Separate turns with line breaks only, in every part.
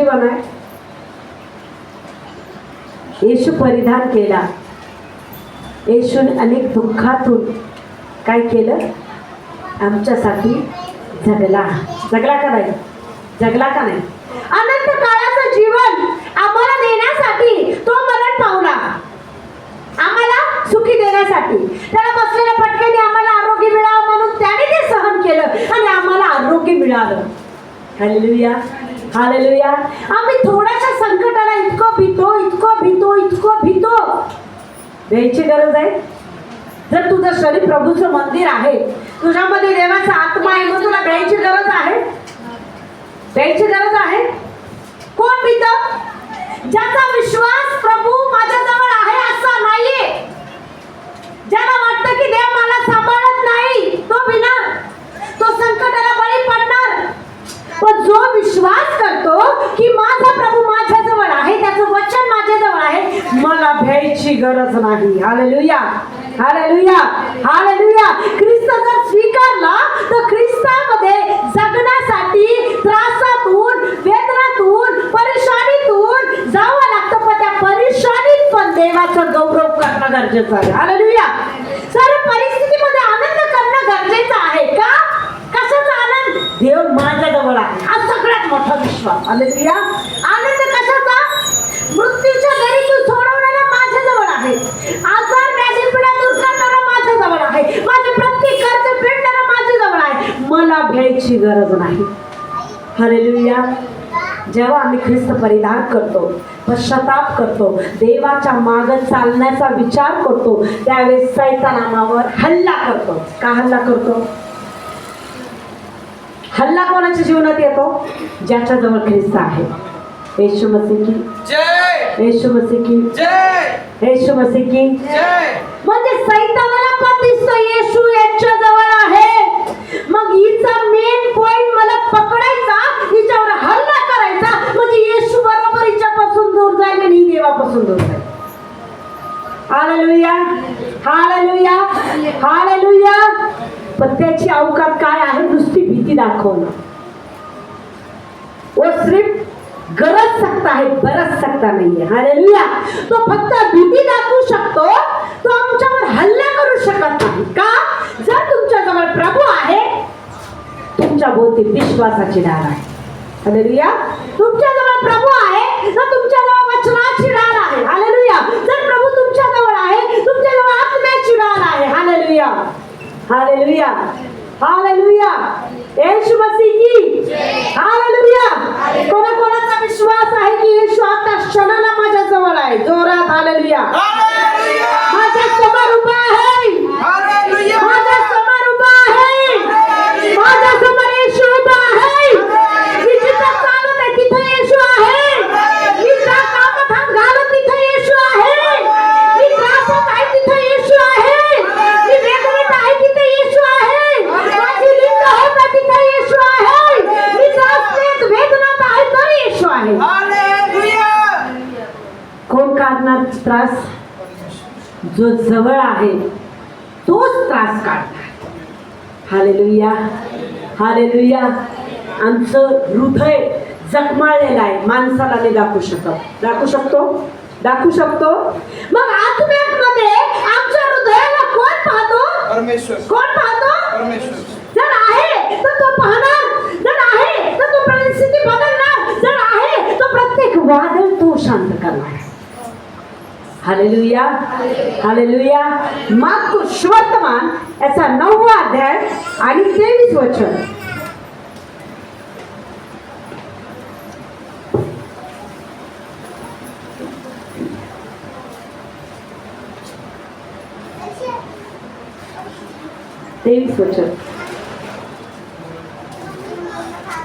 जीवन आहे. येशू परिधान केला. येशूने अनेक दुःखातून काय केलं? आमच्यासाठी जगला. जगला का नाही? जगला का नाही? अनंत काळाचं जीवन आम्हाला देण्यासाठी तो मरण पावला, आम्हाला सुखी देण्यासाठी. त्याला बसलेल्या फटक्याने आम्हाला आरोग्य मिळावं म्हणून त्याने ते सहन केलं आणि आम्हाला आरोग्य मिळालं. Hallelujah, hallelujah. आम्ही थोड्याशा संकटाला इतकं भीतो, इतकं भीतो, इतकं भीतो. भ्यायची गरज आहे? जर तुझं शरीर प्रभूचं मंदिर आहे, तुझ्यामध्ये देवाचा आत्मा आहे, मग तुला भ्यायची गरज आहे? भ्यायची गरज आहे? कोण भीत? ज्याचा विश्वास प्रभू माझ्याजवळ आहे असा नाहीये, ज्याला वाटतं की देव मला सांभाळत नाही, तो भिणार, तो संकटाला बळी पडणार. पण जो विश्वास करतो की माझा प्रभू माझ्याजवळ आहे, त्याचं वचन माझ्याजवळ आहे, मला भ्यायची गरज नाही. Hallelujah, hallelujah, hallelujah. ख्रिस्त जर स्वीकारला तर ख्रिस्तामध्ये जगण्यासाठी त्रासातून, वेदनातून, परेशानीतून जावं लागतं. पण त्या परेशानीत पण देवाचं गौरव करणं गरजेचं आहे. हालेलुया. सर्व परिस्थितीमध्ये आनंद करणं गरजेचं आहे. का? कशाचा आनंद? देव माझ्याजवळ आहे, हा सगळ्यात मोठा विश्वास. हालेलुया. आनंद कशाचा? मृत्यूच्या घरी तू सोडवणारा माझ्याजवळ आहे, आजार व्याधी पीडा दूर करणारा माझ्याजवळ आहे, माझे प्रत्येक कर्ज फेडणारा माझ्याजवळ आहे, मला भ्यायची गरज नाही. हालेलुया. जेव्हा आम्ही ख्रिस्त परिधान करतो, पश्चाताप करतो, देवाच्या मागे चालण्याचा विचार करतो, त्यावेळेस सैतानावर हल्ला करतो. का हल्ला करतो? हल्ला कोणाच्या जीवनात येतो? ज्याच्याजवळ ख्रिस्त आहे. येशू मसीह की जय, येशू मसीह की जय, येशू मसीह की जय. म्हणजे सैतानाला पण दिसतो येशू यांच्या जवळ आहे. मग हिचा मेन पॉइंट मला पकडायचा, हिच्यावर हल्ला करायचा, म्हणजे येशू बरोबर हिच्यापासून दूर जाईल आणि ही देवापासून दूर जाईल. Hallelujah, hallelujah, hallelujah. पण त्याची अवकात काय आहे? नुसती भीती दाखवणं. वो सिर्फ गरज सकता है, बरस सकता नहीं है. हालेलुया. तो फक्त भीती दाखवू शकतो, तो आमच्यावर हल्ला करू शकत नाही. का? जर तुमच्याजवळ प्रभू आहे, तुमच्या भोवती विश्वासाची डाळ आहे. हालेलुया. तुमच्याजवळ प्रभू आहे तर तुमच्याजवळ वचनाची डाळ आहे. हालेलुया. जर प्रभू तुमच्याजवळ आहे, तुमच्याजवळ आत्म्याची डाळ आहे. Hallelujah, hallelujah, hallelujah. Yeshu Masih की हालेलुया. कोणाचा विश्वास आहे की येशू आता क्षणाला माझ्या जवळ आहे? जोरात हालेलुया. माझ्या समोर उभा आहे, माझ्या समोर उभा आहे, माझ्या समोर येशू उभा आहे. मी जिथं चालत आहे तिथं येशू आहे, मी ज्या कामात हात घालत तिथं येशू आहे, मी त्रासात आहे तिथं येशू आहे, मी वेदनेत आहे तिथं येशू आहे, माझी लिंग होत आहे तिथं येशू आहे, मी त्रासात वेदनात आहे तर येशू आहे. कोण काढणार त्रास? जो जवळ आहे तोच त्रास काढणार. Hallelujah, hallelujah. आमचं हृदय जखमाळलेलं आहे, माणसाला नाही दाखवू शकत. दाखवू शकतो? दाखवू शकतो. मग आत्म्यामध्ये आमच्या हृदयाला कोण पाहतो? परमेश्वर. कोण पाहतो? परमेश्वर. जर आहे तर तो पाहणार, जर आहे तर तो परिस्थिती बदलणार, जर आहे तो प्रत्येक वादळ तो शांत करणार. Hallelujah, hallelujah. मार्कुस सुवर्तमान याचा 9वा अध्याय आणि 23 वचन.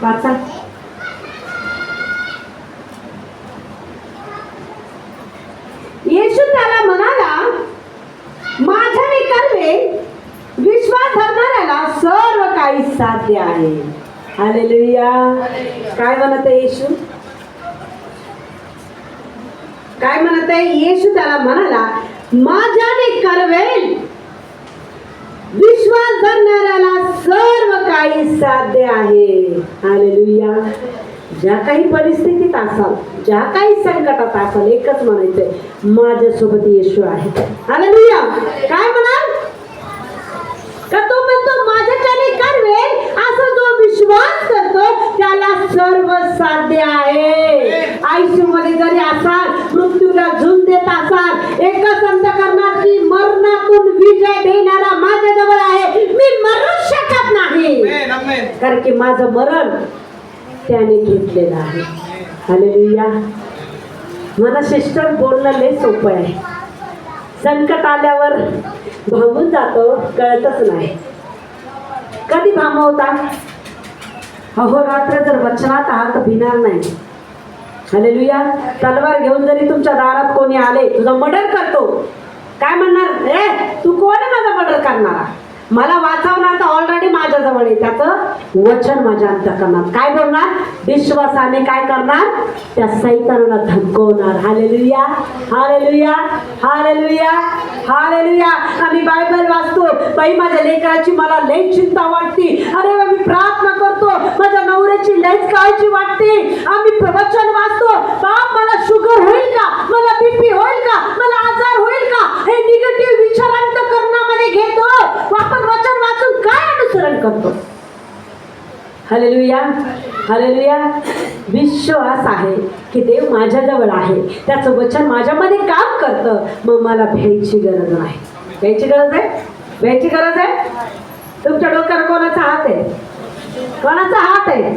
वाचा. येशू त्याला म्हणाला, माझ्याने कर्मे विश्वास धरणाऱ्याला सर्व काही साध्य आहे. हालेलुया. काय म्हणत आहे येशू? काय म्हणत आहे येशू? त्याला म्हणाला, माझ्याने करवेल, विश्वास धरणाऱ्याला सर्व काही साध्य आहे. हालेलुया. ज्या काही परिस्थितीत असाल, ज्या काही संकटात असाल, एकच म्हणायचंय, माझ्यासोबत येशू आहे. हालेलुया. काय म्हणाल का? तो म्हणतो माझ्याच्याने करवेल, असा जो विश्वास करतो त्याला सर्व साध्य आहे. आयुष्यामध्ये जरी असाल, मृत्यूला झुंज देत असाल, एकच अंतःकरणात की मरणातून विजय देणारा माझ्याजवळ आहे. मी मरू शकत नाही, कारण की माझं मरण त्याने घेतलेलं आहे. हालेलुया. मला सिस्टर बोलणं लय सोपं आहे. संकट आल्यावर भांबून जातो, कळतच नाही. कधी भांबवता? अहोरात्र जर वचनात आहात भिणार नाही. हालेलुया. तलवार घेऊन जरी तुमच्या दारात कोणी आले, तुझा मर्डर करतो, काय म्हणणार? ए तू कोण आहे माझा मर्डर करणारा? मला वाचवणार तर ऑलरेडी माझ्याजवळ आहे. त्याचं वचन माझ्या अंतःकरणात. काय बोलणार? विश्वासाने काय करणार? त्या सैतानाला धमकवणार. Hallelujah, hallelujah, hallelujah, hallelujah. आम्ही बायबल वाचतो, बाई माझ्या लेकराची मला लई चिंता वाटते. अरे मी प्रार्थना करतो, माझ्या नवऱ्याची लईच काळजी वाटते. आम्ही वचन वाचतो, बाप मला शुगर होईल का, मला बीपी होईल का, मला आजार होईल का, हे निगेटिव्ह विचार अंतःकरणामध्ये घेतो. आपण वचन वाचून काय अनुसरण करतो? Hallelujah, hallelujah. विश्वास आहे की देव माझ्याजवळ आहे, त्याचं वचन माझ्यामध्ये काम करतं. मग मला भ्यायची गरज नाही. भ्यायची गरज आहे? भ्यायची गरज आहे? तुमच्या डोक्यावर कोणाचा हात आहे? कोणाचा हात आहे?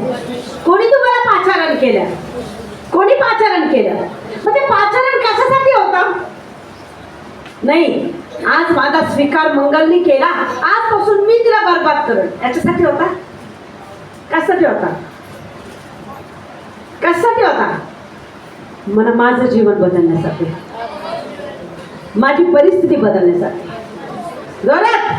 कोणी तुम्हाला पाचारण केलं? कोणी पाचारण केलं? मग ते पाचारण कशासाठी होतं? नाही, आज माझा स्वीकार मंगलनी केला, आजपासून मी तिला बरबाद करेन, याच्यासाठी होता? कशासाठी होता? कशासाठी होता? मला माझं जीवन बदलण्यासाठी, माझी परिस्थिती बदलण्यासाठी. जोरात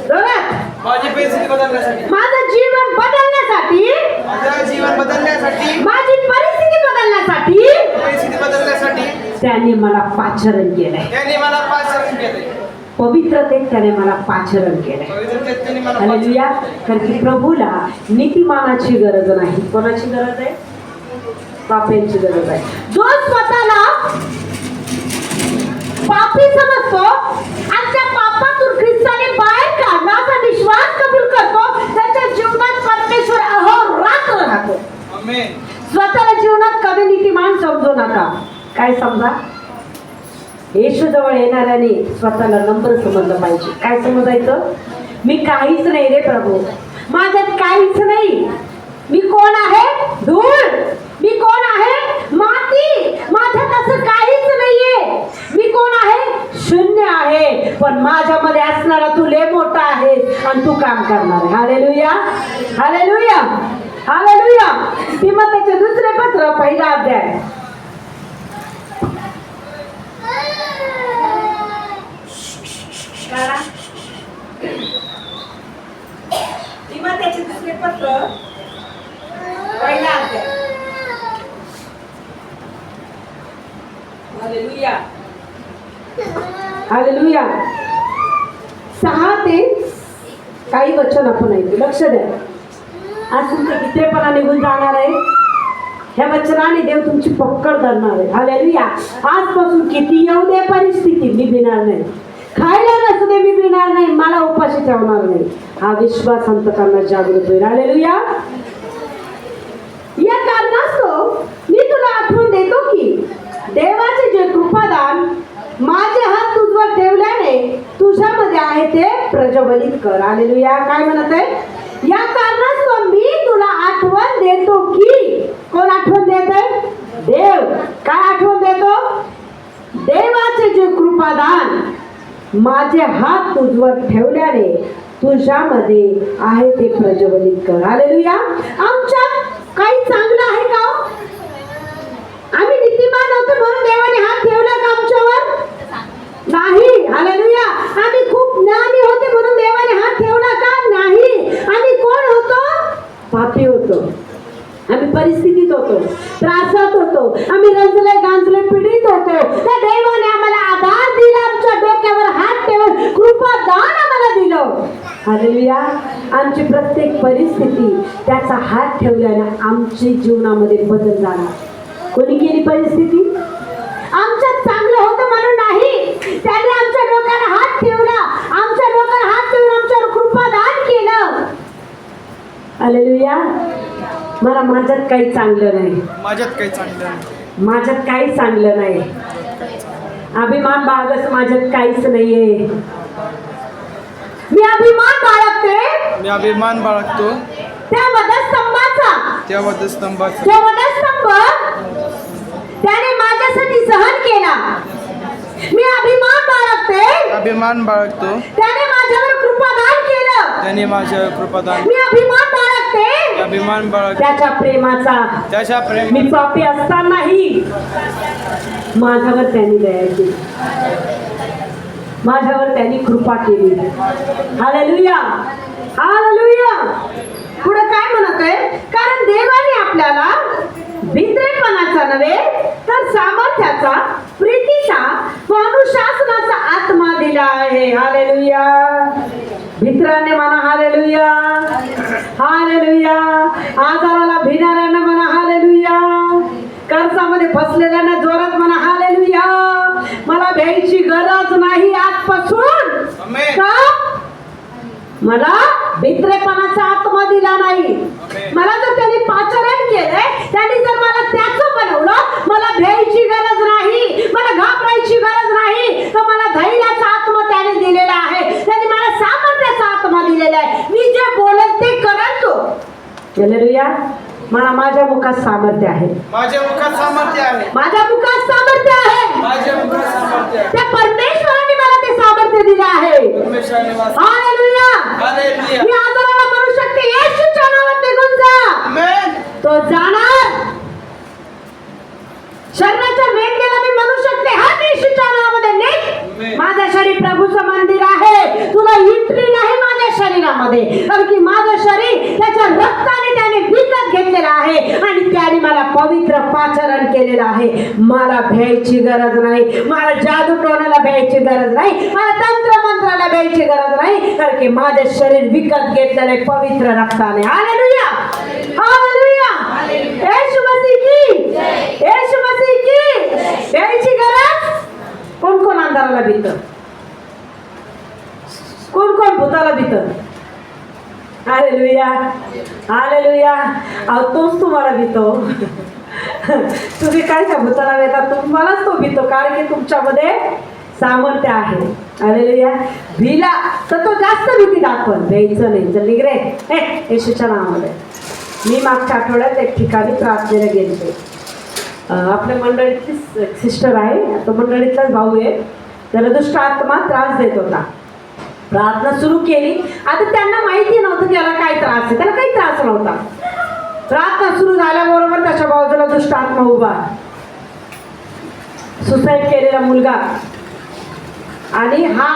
जोरात.
माझी परिस्थिती बदलण्यासाठी,
माझं जीवन बदलण्यासाठी,
माझं जीवन बदलण्यासाठी,
माझी परिस्थिती बदलण्यासाठी,
परिस्थिती बदलण्यासाठी
त्याने मला पाचारण केलंय.
त्याने मला पाचारण केलंय.
पवित्रतेत त्याने मला पाचारण केलंय.
पवित्रतेत त्याने मला
हालेलुया. कारण की प्रभूला नीतिमानाची गरज नाही. कोणाची गरज आहे? पापींची गरज आहे. जो स्वतःला पापी समजतो आणि त्या पापातून ख्रिस्ताने बाहेर काढला असा विश्वास कबूल करतो, त्याच्या जीवनात परमेश्वर अहोरात्र राहतो.
आमेन.
स्वतःला जीवनात कधी नीतिमान समजू नका. काय समजा? येशू जवळ येणाऱ्याने स्वतःला नम्र समजलं पाहिजे. काय समजायचं? मी काहीच नाही रे प्रभू, माझ्यात काहीच नाही. मी कोण आहे? धूळ. मी कोण आहे? माती. माझ्यात असं काहीच नाहीये. मी कोण आहे? शून्य आहे. पण माझ्यामध्ये असणारा तू लय मोठा आहे आणि तू काम करणार आहे. Hallelujah, hallelujah, hallelujah. तिमोथेचे दुसरे पत्र, पहिला अध्याय. तिमोथेचे दुसरे पत्र, पहिला अध्याय. Hallelujah, hallelujah. 6 ते काही वचन आपण ऐकू. लक्ष द्या. आज तुमचं भित्रेपणा निघून जाणार आहे. ह्या वचनाने देव तुमची पकड धरणार आहे. हालेलुया. आजपासून किती येऊ दे परिस्थिती, मी भिणार नाही. खायला नसू दे, मी भिणार नाही. मला उपाशी ठेवणार नाही. हा विश्वास अंतःकरणात जागृत होईल. हालेलुया. या कारणास्तव मी तुला आठवण देतो की देवाचे जे कृपादान माझे हात तुझवर ठेवल्याने तुझ्यामध्ये आहे ते प्रज्वलित कर. हालेलुया. काय म्हणत आहे? या कारणास्तव मी तुला आठवण देतो की. कोण आठवण देत आहे? देव. काय आठवण देतो? देवाचे जे कृपादान माझे हात तुझवर ठेवल्याने तुझ्यामध्ये आहे ते प्रज्वलित कर. हालेलुया. आमच्यात काही चांगलं आहे का? आम्ही नीतिमान होतो म्हणून देवाने हात ठेवला का आमच्यावर? नाही. हालेलुया. आम्ही खूप ज्ञानी होते म्हणून देवाने हात ठेवला का? नाही. आम्ही कोण होतो? पापी होतो. आम्ही परिस्थितीत होतो, त्रासात होतो, आम्ही रंजले गांजले पीडित होतो. त्या देवाने आम्हाला आधार दिला, आमच्या डोक्यावर हात ठेवून कृपादान आम्हाला दिलं. हालेलुया. आमची प्रत्येक परिस्थिती त्याचा हात ठेवल्याने आमची जीवनामध्ये बदल जाणार. कोणी केली परिस्थिती? आमच्यात चांगलं होतं म्हणून नाही, त्याने आमच्या डोक्याला हात ठेवला, आमच्या डोक्याला हात ठेवून आमच्यावर कृपादान केलं. हालेलुया. मला माझ्यात काही चांगलं नाही,
माझ्यात काही चांगलं नाही.
माझ्यात काही चांगलं नाही. अभिमान बाळगस माझ्यात काहीच नाहीये. मी अभिमान बाळगते,
मी अभिमान बाळगतो
त्या वधस्तंभाचा,
त्या वधस्तंभाचा.
जो वधस्तंभ त्याने माझ्यासाठी सहन केला. मी अभिमान बाळगते,
अभिमान बाळगतो
त्याने माझ्यावर कृपादान केलं.
त्याने माझ्या कृपादान.
मी अभिमान बाळगते,
अभिमान बाळगतो
त्याच्या प्रेमाचा.
त्याच्या प्रेम.
मी पापी असतानाही माझ्यावर त्यांनी दया केली, माझ्यावर त्यांनी कृपा केली. Hallelujah, hallelujah. पुढे काय म्हणत आहे? कारण देवाने आपल्याला भित्रेपणाचा नव्हे तर सामर्थ्याचा, प्रीतीचा व अनुशासनाचा आत्मा दिला आहे. हालेलुया. भित्राने म्हणा हालेलुया, हालेलुया. आजाराला भिणाऱ्यांना म्हणा हालेलुया. कर्जामध्ये फसलेल्यांना जोरात म्हणा हालेलुया. मला भ्यायची गरज नाही आजपासून.
आमेन.
का? मला भित्रेपणाचा आत्मा दिला नाही. मला जर त्यांनी पाचारण केलंय, त्यांनी जर मला त्याचं बनवलं, मला भ्यायची गरज नाही, मला घाबरायची गरज नाही. तर मला धैर्याचा आत्मा त्याने दिलेला आहे, त्यांनी मला सामर्थ्याचा आत्मा दिलेला आहे. मी जे बोलत ते करतो. हालेलुया. मला माझ्या मुखात सामर्थ्य आहे,
माझ्या मुखात सामर्थ्य आहे,
माझ्या मुखात सामर्थ्य आहे.
माझ्या मुखात सामर्थ्य आहे.
त्या परमेश्वराने मला ते सामर्थ्य दिले आहे.
परमेश्वराने वास-
हालेलुया.
हालेलुया.
मी आजाराला म्हणू शकते, येशूच्या नावात निघून जा.
आमेन.
तो जाणार. शरीराच्या मेंढ्याला मी म्हणू शकते, हा येशूच्या नावामध्ये निघ. माझं शरीर प्रभूचं मंदिर आहे, तुला एंट्री नाही माझ्या शरीरामध्ये. कारण की माझं शरीर त्याच्या रक्ताने त्याने विकत घेतलेलं आहे आणि त्याने मला पवित्र पाचारण केलेलं आहे. मला भ्यायची गरज नाही, मला जादू टोनाला भ्यायची गरज नाही, मला तंत्र मंत्राला भ्यायची गरज नाही. कारण की माझं शरीर विकत घेतलेलं आहे पवित्र रक्ताने. Hallelujah, hallelujah. येशू मसीह की, येशू मसीह की. भ्यायची गरज. कोण कोण अंधाराला भीत? कोण कोण भूताला भीत? Hallelujah, hallelujah. अहो तोच तुम्हाला भीतो. तुम्ही काय त्या भूताला भेटता? तुम्हालाच तो भीतो, कारण की तुमच्यामध्ये सामर्थ्य आहे. हालेलुया. भिला तर तो जास्त भीती दाखवत, भ्यायचं नाही. चल निघ रे, हे येशूच्या नावामध्ये. मी मागच्या आठवड्यात एक ठिकाणी प्रार्थनेला गेले. आपल्या मंडळीतली सिस्टर आहे, तो मंडळीतलाच भाऊ आहे. त्याला दुष्ट आत्मा त्रास देत होता. प्रार्थना सुरू केली. आता त्यांना माहिती नव्हतं की याला काय त्रास आहे, त्याला काही त्रास नव्हता. प्रार्थना सुरू झाल्याबरोबर त्याच्या बाजूला दुष्ट आत्मा उभा, सुसाईड केलेला मुलगा, आणि हा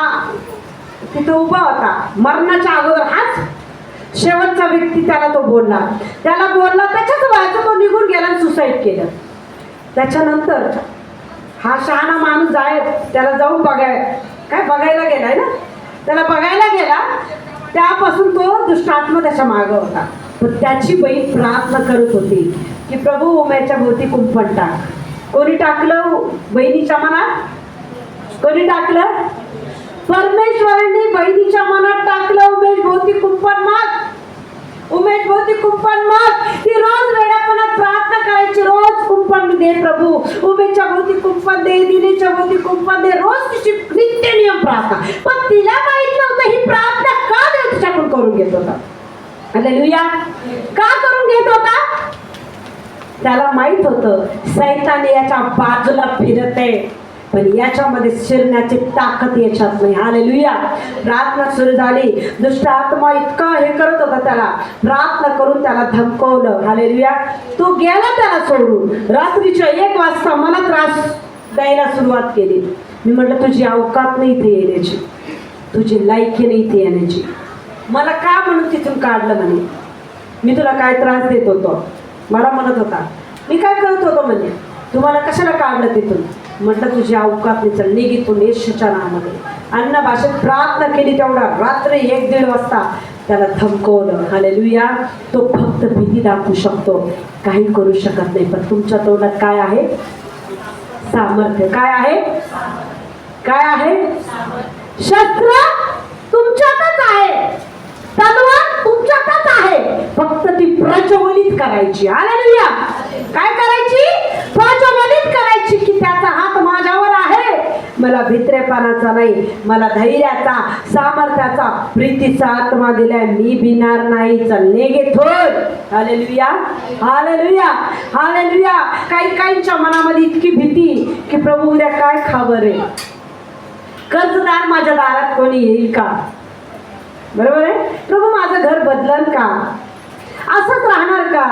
तिथं उभा होता. मरणाच्या अगोदर हाच शेवटचा व्यक्ती त्याला तो बोलला, त्याच्याच वयाचा तो निघून गेला आणि सुसाईड केलं. त्याच्यानंतर हा शहाणा माणूस त्याला जाऊन बघायला गेलाय ना, त्याला बघायला गेला. त्यापासून तो दुष्टात्मा त्याच्या मागं होता. पण त्याची बहीण प्रार्थना करत होती की प्रभू उम्याच्या भोवती कुंपण टाक. कोणी टाकलं बहिणीच्या मनात? कोणी टाकलं? परमेश्वरांनी बहिणीच्या मनात टाकलं, उमेश भोवती कुंपण माग. उमेश भोवती कुंपण माग. ती रोज वेड्यापणात प्रार्थना करायची, रोज कुंपण दे प्रभू, उमेशच्या भोवती कुंपण दे, दिनीच्या भोवती कुंपण दे. रोज तिची नित्य नियम प्रार्थना. पण तिला माहित नव्हतं ही प्रार्थना का देव तिच्याकडून करून घेत होता. हालेलुया. का करून घेत होता? त्याला माहित होतं सैतान याच्या बाजूला फिरते, पण याच्यामध्ये शिरण्याची ताकद याच्यात नाही. हालेलुया. प्रार्थना सुरू झाली. दुष्ट आत्मा इतका हे करत होता, त्याला प्रार्थना करून त्याला धमकवलं. हालेलुया. तो गेला त्याला सोडून. रात्रीच्या 1 वाजता मला त्रास द्यायला सुरुवात केली. मी म्हटलं तुझी अवकात नाही इथे येण्याची, तुझी लायकी नाही इथे येण्याची. मला का म्हणून तिथून काढलं म्हणे. मी तुला काय त्रास देत होतो? मला म्हणत होता. मी काय करत होतो म्हणजे, तुम्हाला कशाला काढलं तिथून? म्हटलं तुझी अवकात नाही, चल निघितून येशूच्या नावामध्ये. अन्न भाषेत प्रार्थना केली तेवढा. रात्री 1-1:30 वाजता त्याला थमकवलं. हालेलुया. तो फक्त भीती दाखवू शकतो, काही करू शकत नाही. पण तुमच्या तोंडात काय आहे? सामर्थ्य. काय आहे? काय आहे? शस्त्र तुमच्यातच आहे, तलवार तुमच्यातच आहे, फक्त ती प्रज्वलित करायची. हालेलुया. काय करायची? प्रज्वलित करायची, की त्याचा हात माझ्यावर आहे. मला भित्रेपणाचा नाही, मला धैर्याचा, सामर्थ्याचा, प्रीतीचा आत्मा दिलाय. मी भिणार नाही. चलने गे थोड. हालेलुया. हालेलुया. हालेलुया. काहींच्या मनामध्ये इतकी भीती की प्रभू उद्या काय खावं रे, कर्जदार माझ्या दारात कोणी येईल का, बरोबर आहे, प्रभू माझं घर बदलन का, असंच राहणार का.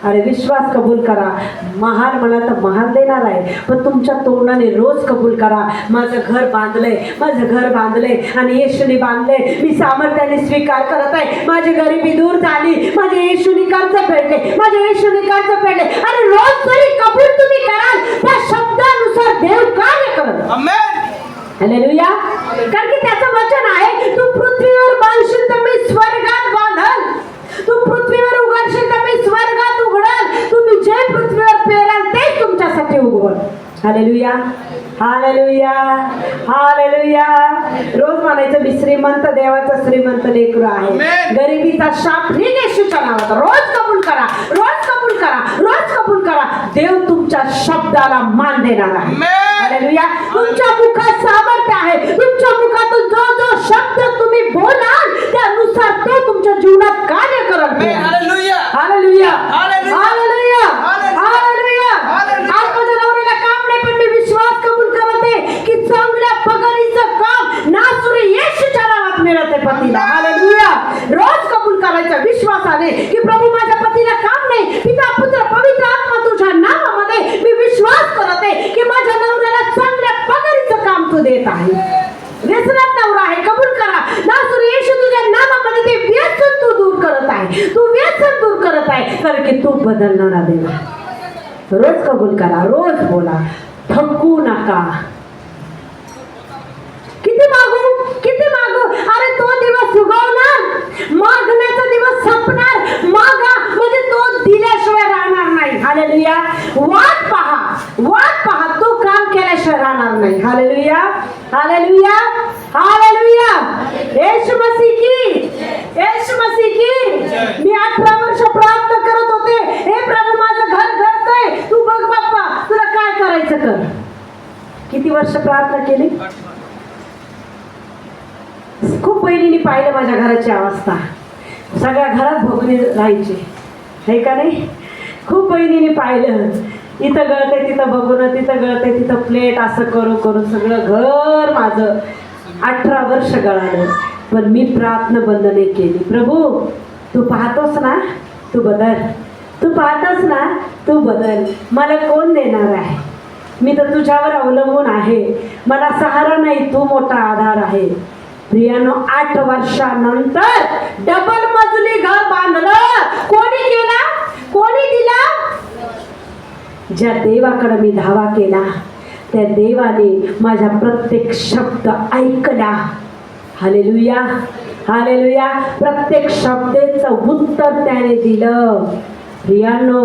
अरे विश्वास कबूल करा. महाल म्हणा तर महाल देणार आहे, पण तुमच्या तोंडाने रोज कबूल करा, माझं घर बांधलंय, माझं घर बांधलंय आणि येशूने बांधलंय. मी सामर्थ्याने स्वीकार करत आहे. माझी गरिबी दूर झाली, माझे येशूने कर्ज फेडले, माझे येशूने कर्ज फेडले. आणि रोज जरी कबूल तुम्ही कराल, त्या शब्दानुसार देव कार्य करत.
आमेन.
हालेलुया. कारण की त्याचं वचन आहे, तू पृथ्वीवर बांधशील तर मी स्वर्गात बांधल, तू पृथ्वीवर उघडशील तर मी स्वर्गात उघडल. तुम्ही जे पृथ्वीवर पेराल तेच तुमच्यासाठी उगवल. हालेलुया. हालेलुया. हालेलुया. रोज म्हणायचं, मी श्रीमंत देवाचा श्रीमंत लेकरू आहे.
आमेन.
गरिबीचा शाप ठीक येशूच्या नावाचा. रोज कबूल करा, रोज कबूल करा, रोज कबूल करा. देव तुमच्या शब्दाला मान देणार आहे.
आमेन.
हालेलुया. तुमच्या मुखात सामर्थ्य आहे. तुमच्या मुखातून जो जो शब्द तुम्ही बोलाल त्यानुसार तो तुमच्या जीवनात कार्य करत
amen. Hallelujah.
Hallelujah.
Hallelujah.
Hallelujah.
Hallelujah.
Hallelujah. आज माझ्या नवऱ्याला काम नाही, पण मी विश्वास कबूल करत आहे की चांगल्या पगारीचं काम नासुरी येशूच्या नावात मिळत आहे पतीला. हालेलुया. रोज कबूल करायचं विश्वासाने की प्रभू माझ्या पतीला काम नाही, पिता पुत्र पवित्र आत्मा तुझ्या नावामध्ये मी विश्वास करत आहे की माझ्या नवऱ्याला चांगल्या पगारीचं काम तू देत आहे. व्यसनात नवरा आहे, कबूल करा. नासुरी येशू तुझ्या नावामध्ये ते व्यसन तू दूर करत आहे, तू व्यसन दूर करत आहे, कारण की तू बदलणारा देव. रोज कबूल करा, रोज बोला, थकू नका. किती मागू, किती मागू. अरे तो दिवस उगवणार, मागण्याचा दिवस संपणार. मागा म्हणजे तो दिल्याशिवाय राहणार नाही. हालेलुया. वाट पहा, वाट पहा, तो काम केल्याशिवाय राहणार नाही. Hallelujah. Hallelujah. Hallelujah. Yeshu Masih की, येशू मसीह की. मी 18 वर्ष प्रार्थना करत होते, हे प्रभू माझं घर घडतंय, तू बघ बाप्पा, तुला काय करायचं कर. किती वर्ष प्रार्थना केली. खूप बहिणींनी पाहिलं माझ्या घराची अवस्था. सगळ्या घरात भोगणी राहायची, हे का नाही. खूप बहिणींनी पाहिलं, इथं गळतंय तिथं बघून, तिथं गळतंय तिथं प्लेट, असं करू करू सगळं घर माझं 18 वर्ष गळालं. पण मी प्रार्थना बंद नाही केली. प्रभू तू पाहतोस ना, तू बदल. तू पाहतोस ना, तू बदल. मला कोण देणार आहे, मी तर तुझ्यावर अवलंबून आहे. मला सहारा नाही, तू मोठा आधार आहे. प्रियानो, 8 वर्षानंतर डबल मजली घर बांधलं. कोणी केला, कोणी दिला. ज्या देवाकडे मी धावा केला त्या देवाने माझा प्रत्येक शब्द ऐकला. हालेलुया. हालेलुया. प्रत्येक शब्दाचं उत्तर त्याने दिलं. प्रियानो,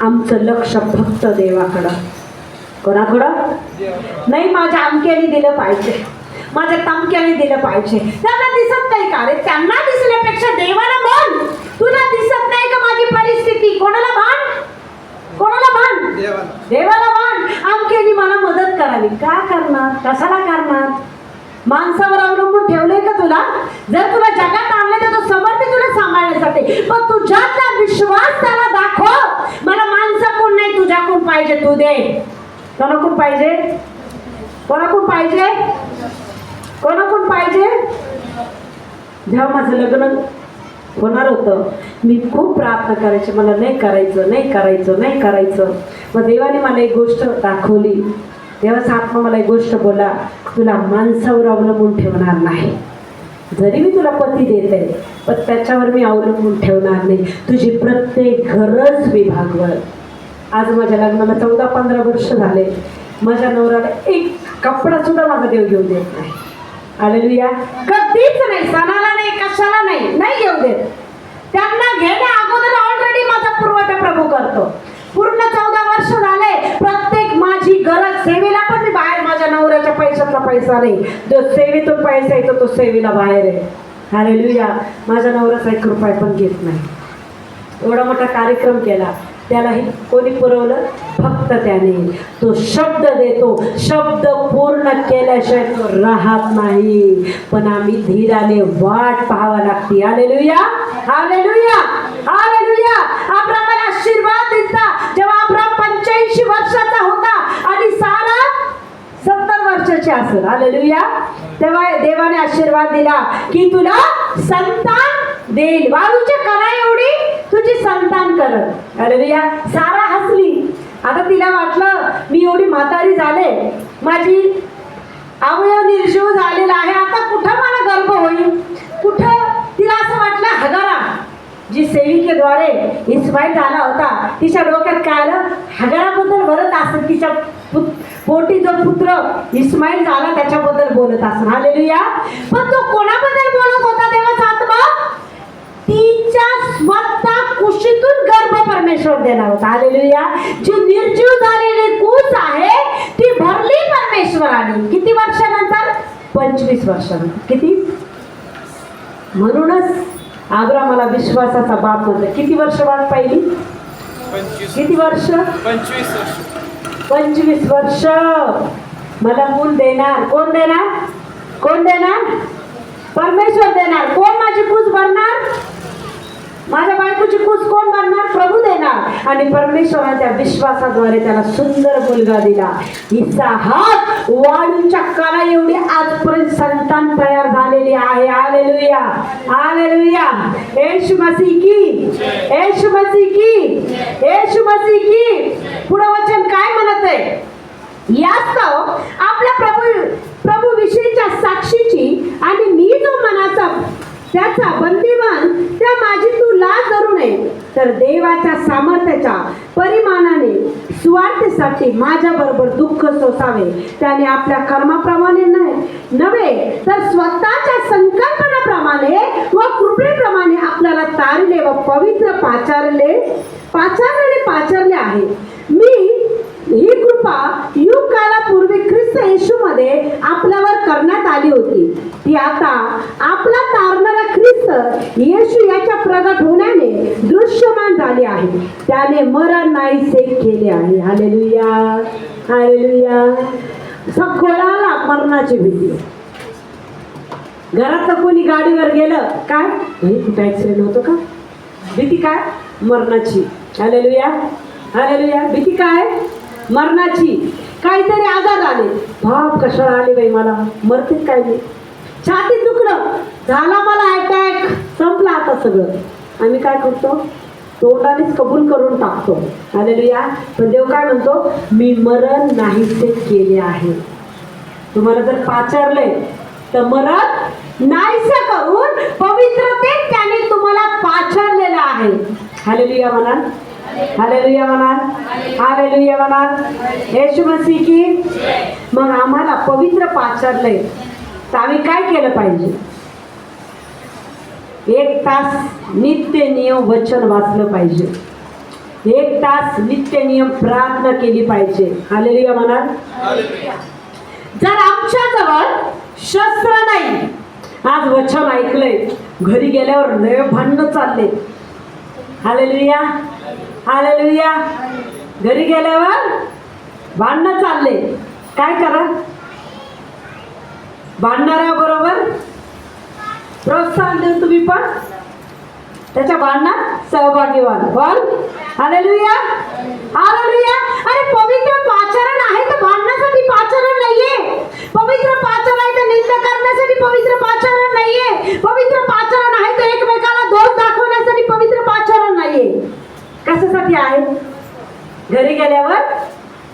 आमचं लक्ष फक्त देवाकडं. कोणाकडं नाही. माझ्या अमक्याने दिलं पाहिजे, माझ्या तमक्याने दिलं पाहिजे. त्यांना दिसत नाही का रे. त्यांना दिसण्यापेक्षा देवाला मान. तुला दिसत नाही का माझी परिस्थिती, कोणाला मान, कोणाला मान, देवाला मान. अमक्याने मला मदत करावी. का करणार, कशाला करणार. माणसावर अवलंबून ठेवलंय का तुला. जर तुला जगात आणलं तर तो समर्थ तुला सांभाळण्यासाठी, पण तुझ्यातला विश्वास त्याला दाखव. मला माणसं कोण नाही, तुझ्याकडून पाहिजे, तू दे. कोणाकडून पाहिजे, कोणाकडून पाहिजे, कोणाकडून पाहिजे. जेव्हा माझं लग्न होणार होतं, मी खूप प्रार्थना करायचे, मला नाही करायचं, नाही करायचं, नाही करायचं. मग देवाने मला एक गोष्ट दाखवली. देवाचा आत्मा मला एक गोष्ट बोला, तुला माणसावर अवलंबून ठेवणार नाही. जरी मी तुला पती देते, पण त्याच्यावर मी अवलंबून ठेवणार नाही. तुझी प्रत्येक गरज मी भागवल. आज माझ्या लग्नाला 14-15 वर्ष झाले. माझ्या नवऱ्याला एक कपडा सुद्धा माझा देव घेऊन देत नाही. हालेलुया. कधीच नाही, सणाला नाही, कशाला नाही, नाही घेऊ देत. त्यांना घेण्या अगोदर ऑलरेडी माझा पुरवठा प्रभू करतो. पूर्ण 14 वर्ष झाले, प्रत्येक माझी गरज, सेवेला पण मी बाहेर, माझ्या नवऱ्याच्या पैशातला पैसा नाही, जो सेवेतून पैसा येतो तो सेवेला बाहेर आहे. हालेलुया. माझ्या नवऱ्याचा 1 रुपया पण घेत नाही. एवढा मोठा कार्यक्रम केला, त्यालाही कोणी पुरवलं? फक्त त्याने. तो शब्द देतो, शब्द पूर्ण केल्याशिवाय तो राहत नाही. पण आम्ही धीराने वाट पाहावा लागते. Hallelujah, hallelujah, hallelujah. अब्रामाला आशीर्वाद दिला जेव्हा अब्राम 85 वर्षाचा होता आणि सारा 70 वर्षाची असेल. हालेलुया. तेव्हा देवाने आशीर्वाद दिला की तुला संतान देईल, वाळूच्या कणा एवढी तुझी संतान करत. हालेलुया. सारा हसली. आता तिला वाटलं मी एवढी म्हातारी झाले, माझी अवयव निर्जीव झालेला आहे, आता कुठं मला गर्भ होईल, कुठं? तिला असं वाटलं हगारा जी सेविकेद्वारे इस्माईल झाला होता, तिच्या डोक्यात काय आलं? हगाराबद्दल बोलत असेल, तिच्या पोटी जो पुत्र इस्माईल झाला त्याच्याबद्दल बोलत असेल. हालेलुया. पण तो कोणाबद्दल बोलत होता देवाचा आत्मा? तिच्या स्वतः कुशीतून गर्भ परमेश्वर देणार होता. हालेलुया. जी निर्जीव झालेली कूस आहे ती भरली परमेश्वराने. किती वर्षानंतर? 25 वर्षानंतर. किती? म्हणूनच अब्रामाला विश्वासाचा बाप म्हणतात. किती वर्ष वाट पाहिली?
25.
किती वर्ष?
25 वर्ष.
25 वर्ष. मला मूल देणार. कोण देणार? कोण देणार? परमेश्वर देणार. कोण माझी कूस भरणार? माझ्या बायकोची कूस कोण भरणार? प्रभू देणार. आणि परमेश्वराच्या विश्वासाद्वारे त्याला सुंदर मुलगा दिला. इसहाक वाळूच्या कणा एवढी आजपर्यंत संतान तयार झालेली आहे. Hallelujah, hallelujah. येशू मसीह की, येशू मसीह की, येशू मसीह की. पुढं वचन काय म्हणत आहे? यास्तव आपल्या प्रभू विषयीच्या साक्षीची आणि मी जो मनाचा त्याचा बंदीवान त्या माझी तू लाज धरू नये, तर देवाच्या सामर्थ्याच्या परिमाणाने सुवार्तेसाठी माझ्या बरोबर दुःख सोसावे. त्याने आपल्या कर्माप्रमाणे नव्हे तर स्वतःच्या संकल्पनाप्रमाणे व कृपेप्रमाणे आपल्याला तारले व पवित्र पाचारले आहे. मी ही कृपा युग कालापूर्वी ख्रिस्त येशूमध्ये आपल्यावर करण्यात आली होती. ती आता आपला तारणारा ख्रिस्त येशू याच्या प्रगट होण्याने दृश्यमान झाली आहे. त्याने मरण नाहीसे केले आहे. Hallelujah, hallelujah. सगळ्याला मरणाची भीती. घरात कोणी गाडीवर गेलं काय कुठं ऍक्सिडेंट होतो का? भीती काय? मरणाची. Hallelujah, hallelujah. भीती काय? मरणाची. काहीतरी आजार आले, बाप कशाला आले बाई, मला मरते काय नाही. छातीत दुखणं झाला, मला अटॅक, संपला आता सगळं. आम्ही काय करतो? तोंडानेच कबूल करून टाकतो. हालेलुया. पण देव काय म्हणतो? मी मरण नाहीसे केले आहे. तुम्हाला जर पाचारले तर मरण नाहीसे करून पवित्रतेत त्याने तुम्हाला पाचारलेलं आहे. हालेलुया म्हणा, हालेलुया म्हणा, हालेलुया म्हणा. येशू मसीह की. मग आम्हाला पवित्र पाचारले तर आम्ही काय केलं पाहिजे? 1 तास नित्य नियम वचन वाचलं पाहिजे. 1 तास नित्य नियम प्रार्थना केली पाहिजे. हालेलुया म्हणा. जर आमच्याजवळ शस्त्र नाही, आज वचन ऐकलंय, घरी गेल्यावर लय भांडणं चालले. Hallelujah, hallelujah. घरी गेल्यावर भांडणं चालले. काय करा? भांडणाऱ्याबरोबर प्रोत्साहन देऊन तुम्ही पण त्याच्या भांडणात सहभागी व्हाल. बोल हालेलुया, हालेलुया. अरे पवित्र पाचारण आहे तर भांडण्यासाठी पाचारण नाहीये. पवित्र पाचारण आहे तर निंदा करण्यासाठी पवित्र पाचारण नाहीये. पवित्र पाचारण आहे तर एकमेकाला दोष दाखवण्यासाठी पवित्र पाचारण नाहीये. कशासाठी आहे? घरी गेल्यावर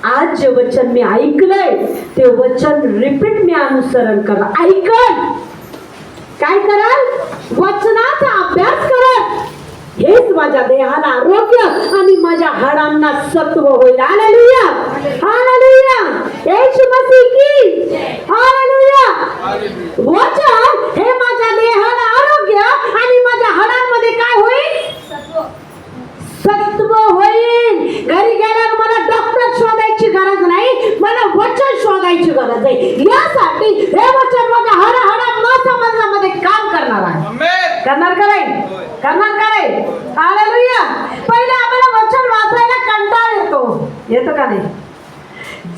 आज जे वचन मी ऐकलंय ते वचन रिपीट मी अनुसरण करा. ऐकल काय कराल? वचनाचा अभ्यास करत. हेच माझ्या देहाला आरोग्य आणि माझ्या हाडांना सत्व होईल. Hallelujah, hallelujah. येशू मसीह की. हालेलुया. येतं का नाही?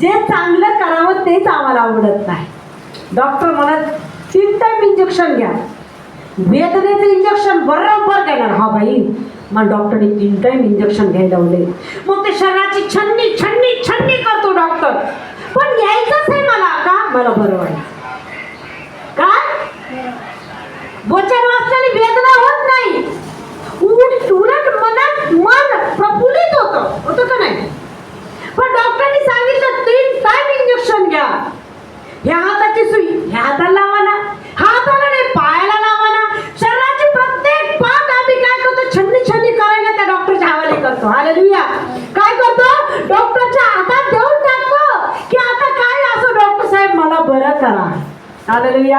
जे चांगलं करावं तेच आम्हाला आवडत नाही. डॉक्टर म्हणत 3 टाइम इंजेक्शन घ्या, वेदनेचं इंजेक्शन बरोबर घेणार. हा बाई, मग डॉक्टरने 3 टाइम इंजेक्शन घ्यायला लावले. मग ते शरीराची छन्नी छन्नी छन्नी करतो डॉक्टर, पण यायचंच आहे मला. का? मला बरं व्हायचं. काय? वचन वाचल्याने वेदना होत नाही, उलट मनात मन प्रफुल्लित होतं का नाही? पण डॉक्टरने सांगितलं 3 टाइम इंजेक्शन घ्या. ह्या हाताची सुई ह्या हाताला लावा ना, हाताला नाही पायाला लावा ना. शरीराची प्रत्येक पाठ आम्ही काय करतो? छन्नी छन्नी करायला त्या डॉक्टरच्या हवाले करतो. हालेलुया. काय करतो? डॉक्टरच्या हातात देऊन टाकतो की आता काय असो डॉक्टर साहेब मला बरं करा. Hallelujah,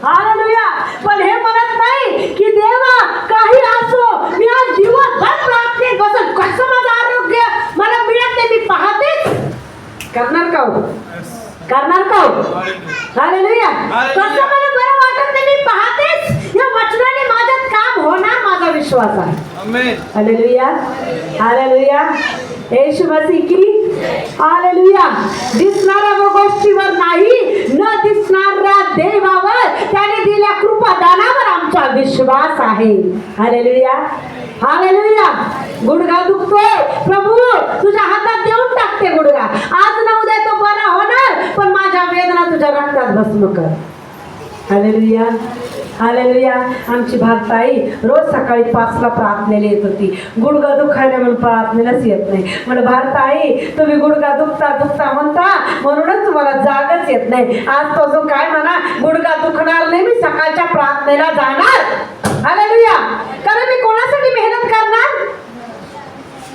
hallelujah. पण हे म्हणत नाही की देवा काही असो, मी आज दिवसभर प्रार्थनेत बसून कसं माझं आरोग्य मला मिळत नाही मी पाहतेच. करणार का हो? करणार का हो? हालेलुया. कसं मला बरं वाटत नाही मी पाहतेच. या वचनाने माझ्यात काम होणार, माझा विश्वास आहे.
Amen.
Hallelujah, hallelujah. Yeshu Masih की हालेलुया. दिसणाऱ्या गोष्टीवर नाही, न दिसणाऱ्या देवावर, त्याने दिल्या कृपादानावर आमचा विश्वास आहे. Hallelujah, hallelujah. गुडघा दुखतोय, प्रभू तुझ्या हातात देऊन टाकते गुडघा. आज ना उद्या तो बरा होणार, पण माझ्या वेदना तुझ्या रक्तात भस्म कर. Hallelujah, hallelujah. आमची भारताई रोज सकाळी 5ला प्रार्थनेला येत होती. गुडघा दुखायला म्हणून प्रार्थनेलाच येत नाही. म्हणून भारताई तुम्ही गुडघा दुखता दुखता म्हणता म्हणूनच तुम्हाला जागच येत नाही. आजपासून काय म्हणा, गुडघा दुखणार नाही, मी सकाळच्या प्रार्थनेला जाणार. हालेलुया. कारण मी कोणासाठी मेहनत करणार?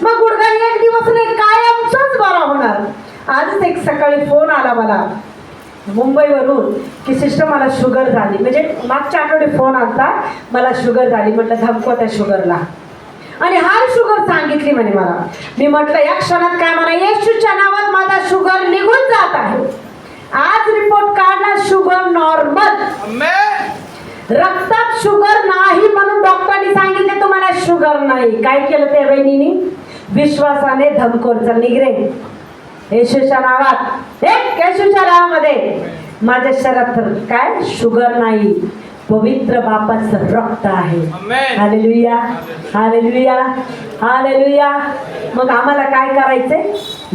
मग गुडघा एक दिवस नाही, कायमचाच बरा होणार. आजच एक सकाळी फोन आला मला मुंबईवरून की सिस्टर मला शुगर झाली. म्हणजे मागच्या आठवडे फोन आलता, मला शुगर झाली. म्हटलं धमको त्या शुगरला, आणि हाय शुगर सांगितली म्हणे मला. मी म्हटलं या क्षणात काय म्हणा, येशूच्या नावात माझा शुगर निघून जात आहे. आज रिपोर्ट काढला, शुगर नॉर्मल.
आमेन.
रक्तात शुगर नाही म्हणून डॉक्टरनी सांगितले तुम्हाला शुगर नाही. काय केलं त्या बहिणीने? विश्वासाने धमकोर चल निघरे येशूच्या नावात, एक येशूच्या नावामध्ये माझ्या शरीरात काय शुगर नाही, पवित्र बापाचं रक्त आहे.
आमेन.
Hallelujah, hallelujah, hallelujah. मग आम्हाला काय करायचंय?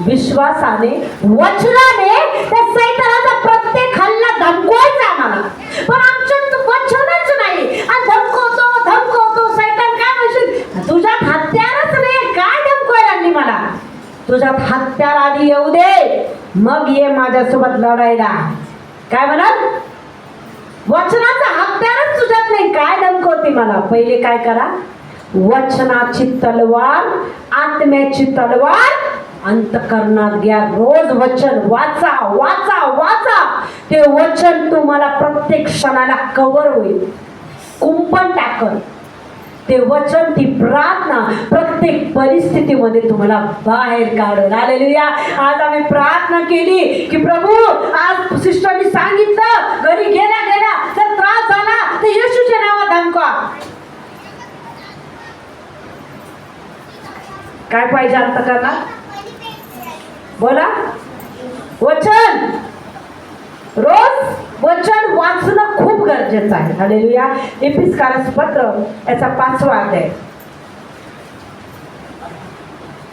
विश्वासाने, वचनाने त्या सैतानाचा प्रत्येक हल्ला धमकवायचा आम्हाला. पण आमच्यात वचनच नाही, आणि धमकवतो सैतान. काय म्हणशील? तुझ्यात हत्यारच नाही, काय धमकवायला लागली मला? तुझ्यात हत्यार आधी येऊ दे, मग ये माझ्यासोबत लढायला. काय म्हणाल? वचनाचा हत्यारच तुझ्यात नाही, काय धमकवते मला? पहिले काय करा? वचनाची तलवार, आत्म्याची तलवार अंतःकरणात घ्या. रोज वचन वाचा वाचा वाचा. ते वचन तुम्हाला प्रत्येक क्षणाला कव्हर होईल, कुंपण टाकल. ते वचन, ती प्रार्थना प्रत्येक परिस्थितीमध्ये तुम्हाला बाहेर काढेल. हालेलुया. आज आम्ही प्रार्थना केली की प्रभू आज सिस्टरनी सांगितलं घरी गेल्या गेल्या जर त्रास झाला तर येशूच्या नावात धमका. काय पाहिजे अंतःकरणात? बोला. वचन. रोज वचन वाचणं खूप गरजेचं आहे. हालेलुया. इफिसकारास पत्र याचा 5वा अध्याय.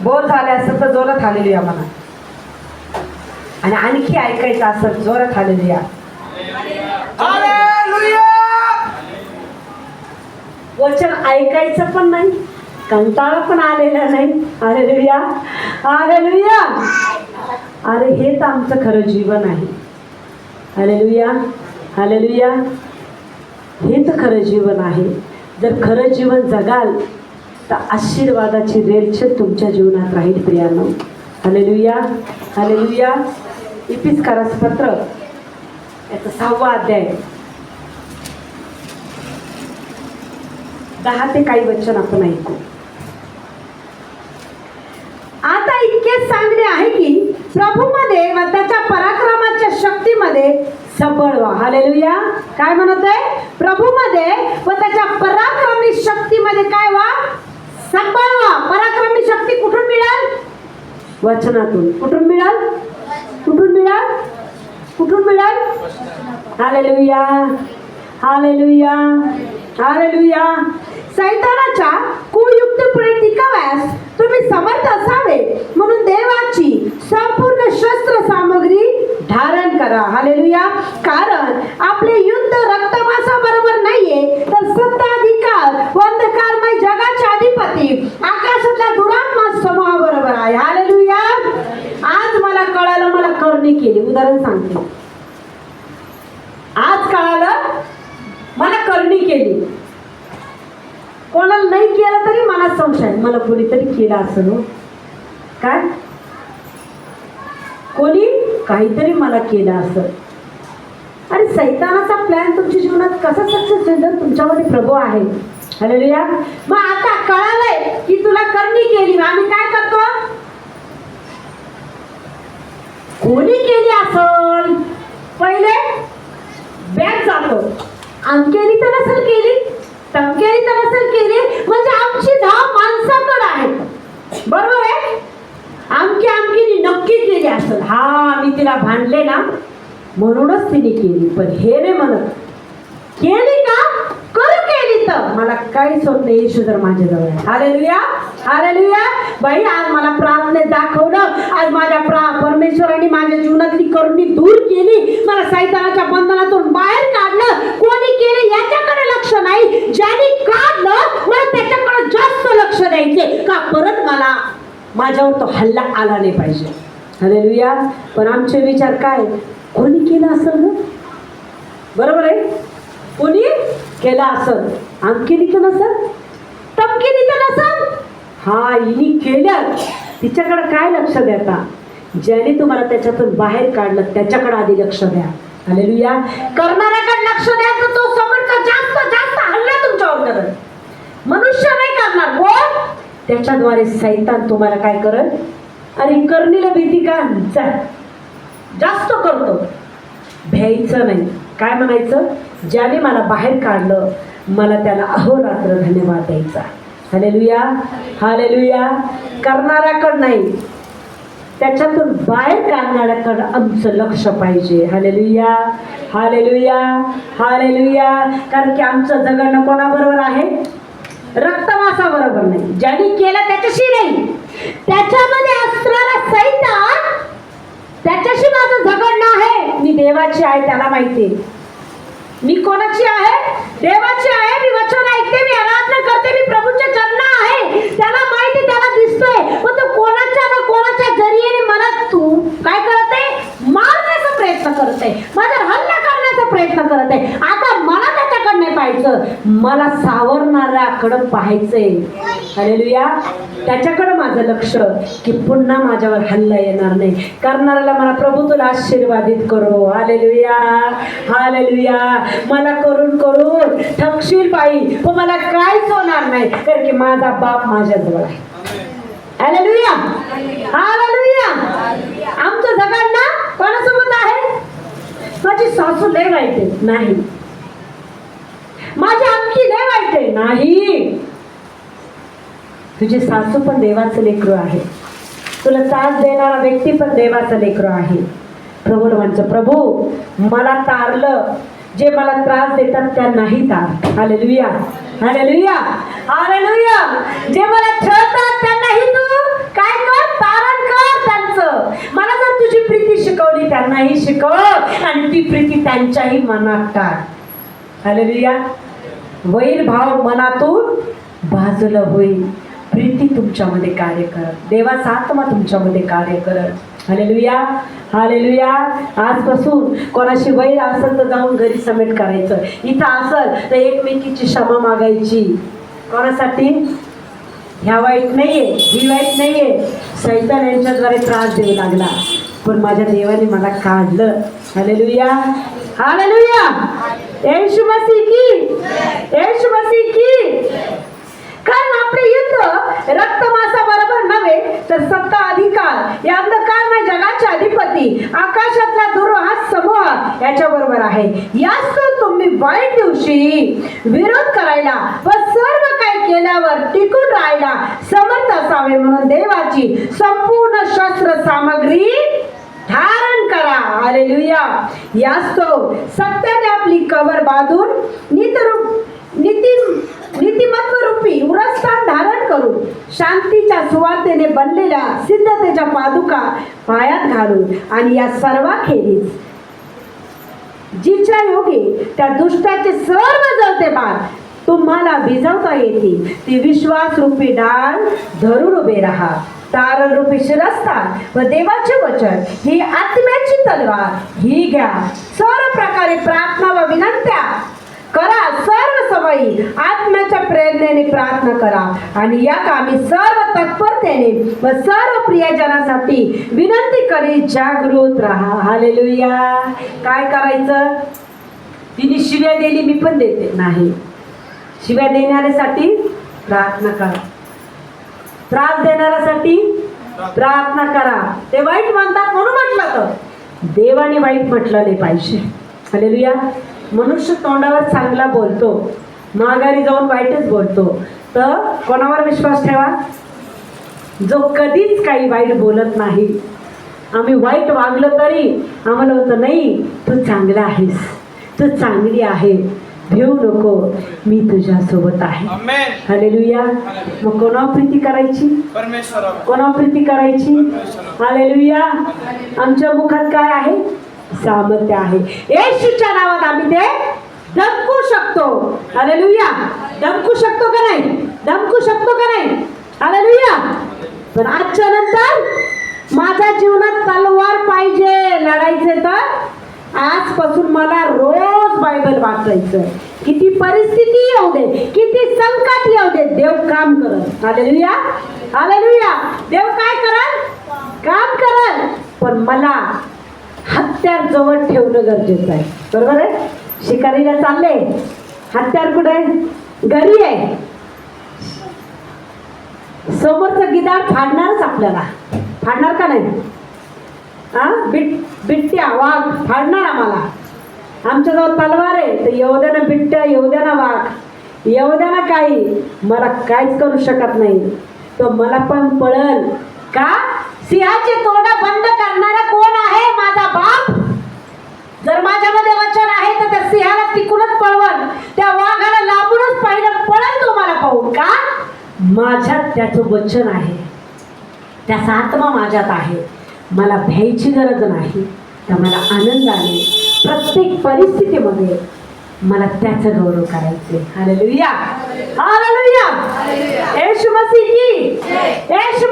बोल झाले असं तर जोरात हालेलुया म्हणा, आणि आणखी ऐकायचं असं जोरात हालेलुया.
हालेलुया.
वचन ऐकायचं पण नाही, कंटाळा पण आलेला नाही. Hallelujah, hallelujah. अरे हेच आमचं खरं जीवन आहे. Hallelujah, hallelujah. हेच खरं जीवन आहे. जर खरं जीवन जगाल तर आशीर्वादाची रेलचेल तुमच्या जीवनात राहील प्रियानो. Hallelujah, hallelujah. इफिसकारास पत्र याचा 6वा अध्याय 10 ते काही वचन आपण ऐकू. आता इतकेच सांगणे आहे की प्रभूमध्ये व त्याच्या पराक्रमाच्या शक्तीमध्ये सबळ व्हा. हालेलुया. काय म्हणत आहे? प्रभूमध्ये व त्याच्या पराक्रमी शक्तीमध्ये काय व्हा? सबळ व्हा. पराक्रमी शक्ती कुठून मिळेल? वचनातून. कुठून मिळाल? कुठून मिळाल? कुठून मिळाल? Hallelujah, hallelujah, hallelujah. सैतानाच्या कुयुक्तीपुढे टिकाव्यास तुम्ही समर्थ असावे म्हणून देवाची संपूर्ण शस्त्र सामग्री धारण करा. हालेलुया. कारण आपले युद्ध रक्तमांसाबरोबर नाहीये, तर सत्ताधिकार व अंधकारमय जगाचे अधिपती आकाशातल्या दुरात्मा समूहाबरोबर आहे. हालेलुया. आज मला कळालं, मला करणी केली. उदाहरण सांगते. आज कळालं, मला करणी केली. कोणाला नाही केलं तरी मला संशय, मला कोणीतरी केलं असं. काय? कोणी काहीतरी मला केलं असं. आणि सैतानाचा प्लॅन तुमच्या जीवनात कसा सक्सेस होईल जर तुमच्यामध्ये प्रभू आहे. हालेलुया. मग आता कळालंय की तुला करणी केली, आम्ही काय करतो? कोणी केली असल पहिले बॅग जातो. अमकेली तर नसेल केली, तमकेली तर नसेल केली, म्हणजे आमची धाव माणसाकडे आहे. बरोबर आहे. आमकीने नक्की केली असेल. हा, मी तिला भांडले ना म्हणूनच तिने केली. पण हे नाही म्हणत केली का, करू केली तर मला काहीच होत नाही. येशू तर माझ्याजवळ आहे. Hallelujah, hallelujah. बाई, आज मला प्रार्थनेत दाखवलं, आज माझ्या परमेश्वराने माझ्या जीवनातली करुणी दूर केली, मला सैतानाच्या बंधनातून बाहेर काढलं. कोणी केलं याच्याकडे लक्ष नाही, ज्याने काढलं मला त्याच्याकडे जास्त लक्ष द्यायचे का, परत मला माझ्यावर तो हल्ला आला नाही पाहिजे. हालेलुया. पण आमचे विचार काय, कोणी केलं असेल ग? बरोबर आहे. कोणी केलं असेल, आमकेली तर नसेल, तमकेली तर नसेल. हा, हिने केलं, तिच्याकडे काय लक्ष देता? ज्याने तुम्हाला त्याच्यातून बाहेर काढलं त्याच्याकडे आधी लक्ष द्या. हालेलुया. करणाऱ्याकडे लक्ष द्या तर तो समोरचा जास्त जास्त हल्ला तुमच्यावर करत. मनुष्य नाही करणार. कोण? त्याच्याद्वारे सैतान तुम्हाला काय करत? अरे करणीला भीती का, जास्त करतो. भ्यायचं नाही. काय म्हणायचं? ज्याने मला बाहेर काढलं मला त्याला अहोरात्र धन्यवाद द्यायचा. Hallelujah, hallelujah. करणाऱ्याकडं नाही, त्याच्यातून बाहेर काढणाऱ्याकडं आमचं लक्ष पाहिजे. Hallelujah, hallelujah, hallelujah. कारण की आमचं जगणं कोणाबरोबर आहे? रक्तमांसाबरोबर नाही. ज्याने केलं त्याच्याशी नाही, त्याच्यामध्ये असणारा सैतान, त्याच्याशी माझं झगडणं आहे. मी देवाची आहे, त्याला माहिती आहे. मी कोणाची आहे? देवाची आहे. मी वचन ऐकते, मी आराधना करते, मी प्रभूच्या चरणी आहे. त्याला माहिती, त्याला दिसतोय. पण तो कोणाच्या ना कोणाच्या जरिये मला तू काय करत आहे? मारण्याचा प्रयत्न करत आहे, माझ्यावर हल्ला करण्याचा प्रयत्न करत आहे. आता मला त्याच्याकडे नाही पाहायचं, मला सावरणाऱ्याकडं पाहायचंय. हालेलुया. त्याच्याकडं माझं लक्ष की पुन्हा माझ्यावर हल्ला येणार नाही. करणाऱ्याला मला प्रभू तुला आशीर्वादित करो. Hallelujah, hallelujah. मला करून करून थकशील बाई, पण मला काहीच होणार नाही, कारण की माझा बाप माझ्याजवळ आहे. Hallelujah, hallelujah. आमचं जगणं कोणासोबत आहे? माझी सासू लय वाईट आहे, नाही. माझी आमकी लय वाईट आहे, नाही. तुझी सासू पण देवाचं लेकरू आहे. तुला त्रास देणारा व्यक्ती पण देवाचं लेकरू आहे. प्रभू म्हणचं, प्रभू मला तारलं, जे मला त्रास देतात त्या नाही तार. Hallelujah, hallelujah, hallelujah. जे मला छळतात त्यांनाही तू काय कर? तारण कर त्यांचं. मला जर तुझी प्रीती शिकवली त्यांनाही शिकव, आणि ती प्रीती त्यांच्याही मनात टाक. हालेलुया. वैरभाव मनातून बाजूला होईल. प्रीती तुमच्यामध्ये कार्य करत, देवाचा आत्मा तुमच्यामध्ये कार्य करत. Hallelujah, hallelujah. आजपासून कोणाशी वैर असेल तर जाऊन घरी समेट करायचं. इथं असेल तर एकमेकीची क्षमा मागायची. कोणासाठी? ह्या वाईट नाहीये, ही वाईट नाहीये. सैतान यांच्याद्वारे त्रास देऊ लागला, पण माझ्या देवाने मला काढलं. Hallelujah, hallelujah. येशू मसीह की, येशू मसीह की. कारण आपले युद्ध रक्तमांसाबरोबर नव्हे, तर सत्ता अधिकार या अंधकारमय जगाचे अधिपती आकाशातला दुर्वास समूह याच्या बरोबर आहे. याच तुम्ही वाईट दिवशी विरोध करायला व सर्व काही गेल्यावर टिकून राहायला समर्थ असावे म्हणून देवाची संपूर्ण शस्त्र सामग्री धारण करा. हालेलुया. यास्तव सत्याने आपली कबर बांधून नीतिमत्व रूपी उरस्थान धारण करून शांतीच्या सुवार्तेने बनलेल्या सिद्धतेच्या पादुका पायात घालून आणि या सर्वाखेरीज जिच्या योगे त्या दुष्टाचे सर्व जळते बाण तुम्हाला भिजवता येतील ती विश्वास रूपी डाळ धरून उभे राहा. तारण रूपी शिरस्तान व देवाचे वचन ही आत्म्याची तलवार ही घ्या. सर्व प्रकारे प्रार्थना व विनंत्या करा. सर्व समयी आत्म्याच्या प्रेरणेने प्रार्थना करा आणि या कामी सर्व तत्परतेने व सर्व प्रियजनासाठी विनंती करीत जागृत राहा. हालेलुया. काय करायचं? तिने शिव्या दिली, मी पण देते नाही. शिव्या देणाऱ्यासाठी प्रार्थना करा. त्रास देणाऱ्यासाठी प्रार्थना करा. ते वाईट म्हणतात म्हणून म्हटलं, तर देवाने वाईट म्हटलं नाही पाहिजे. हालेलुया. मनुष्य तोंडावर चांगला बोलतो, माघारी जाऊन वाईटच बोलतो. तर कोणावर विश्वास ठेवा? जो कधीच काही वाईट बोलत नाही. आम्ही वाईट वागलं तरी आम्हाला होतं नाही, तू चांगला आहेस, तू चांगली आहे, भिऊ नको, मी तुझ्या सोबत आहे.
आमेन.
हालेलुया. मग कोणावर प्रीती करायची?
परमेश्वरावर.
कोणावर प्रीती करायची? हालेलुया. आमच्या मुखात काय आहे? सामर्थ्य आहे. येशूच्या नावात आम्ही ते धमकू शकतो. हालेलुया. धमकू शकतो का नाही? धमकू शकतो का नाही? हालेलुया. पण आजच्या नंतर माझ्या जीवनात तलवार पाहिजे लढायचे, तर आजपासून मला रोज बायबल वाचायचं. किती परिस्थिती येऊ दे, किती संकट येऊ दे, देव काम करत. हालेलुया. हालेलुया. देव काय करल? काम करल. पण मला हत्यार जवळ ठेवणं गरजेचं आहे. बरोबर आहे? शिकारीला चालले, हत्यार कुठे आहे? घरी आहे. समोरचं गिधाड फाडणारच आपल्याला. फाडणार का नाही? बिट्ट्या वाघ फाडणार आम्हाला. आमच्याजवळ तलवार आहे, तर येऊ द्या ना बिट्ट्या, येऊ द्या ना वाघ, येऊ द्या ना काही, मला काहीच करू शकत नाही. तो मला पण पळल का? सिंहाचे तोंड बंद करणारा कोण आहे? माझा बाप. जर माझ्यामध्ये वचन आहे तर त्या सिंहाला टिकूनच पळवल, त्या वाघाला लांबूनच पाहिलं पळल तो मला पाहून. का? माझ्यात त्याचं वचन आहे, त्याचा आत्मा माझ्यात आहे. मला भ्यायची गरज नाही. तर मला आनंदाने प्रत्येक परिस्थितीमध्ये मला त्याचं गौरव करायचे. हालेलुया. हालेलुया. येशू मसीह की. येशू